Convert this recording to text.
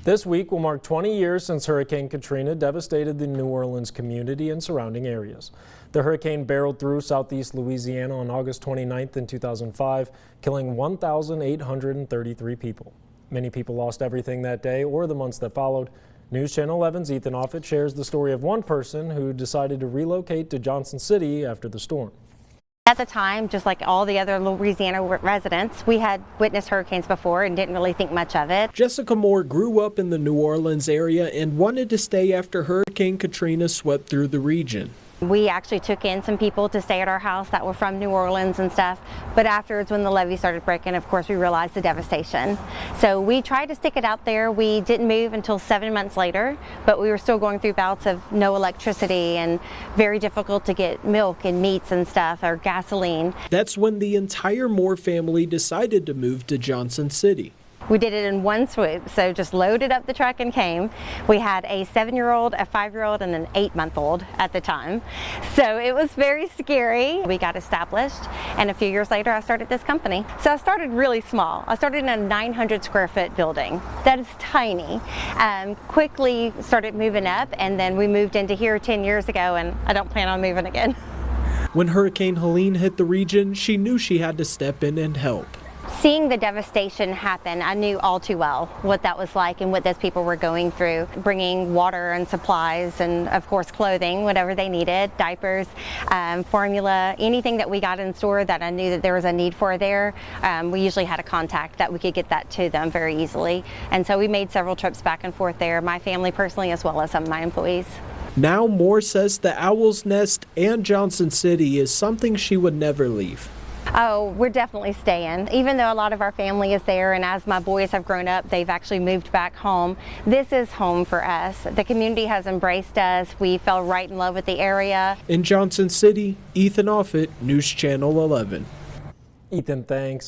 This week will mark 20 years since Hurricane Katrina devastated the New Orleans community and surrounding areas. The hurricane barreled through southeast Louisiana on August 29th in 2005, killing 1,833 people. Many people lost everything that day or the months that followed. News Channel 11's Ethan Offit shares the story of one person who decided to relocate to Johnson City after the storm. At the time, just like all the other Louisiana residents, we had witnessed hurricanes before and didn't really think much of it. Jessica Moore grew up in the New Orleans area and wanted to stay after Hurricane Katrina swept through the region. We actually took in some people to stay at our house that were from New Orleans and stuff, but afterwards when the levee started breaking, of course we realized the devastation. So we tried to stick it out there. We didn't move until 7 months later, but we were still going through bouts of no electricity and very difficult to get milk and meats and stuff, or gasoline. That's when the entire Moore family decided to move to Johnson City. We did it in one swoop, so just loaded up the truck and came. We had a 7-year-old, a 5-year-old, and an 8-month-old at the time. So it was very scary. We got established, and a few years later I started this company. So I started really small. I started in a 900 square foot building. That is tiny. Quickly started moving up, and then we moved into here 10 years ago, and I don't plan on moving again. When Hurricane Helene hit the region, she knew she had to step in and help. Seeing the devastation happen, I knew all too well what that was like and what those people were going through. Bringing water and supplies and, of course, clothing, whatever they needed, diapers, formula, anything that we got in store that I knew that there was a need for there, we usually had a contact that we could get that to them very easily. And so we made several trips back and forth there, my family personally as well as some of my employees. Now Moore says the Owl's Nest and Johnson City is something she would never leave. Oh, we're definitely staying. Even though a lot of our family is there, and as my boys have grown up, they've actually moved back home. This is home for us. The community has embraced us. We fell right in love with the area. In Johnson City, Ethan Offit, News Channel 11. Ethan, thanks.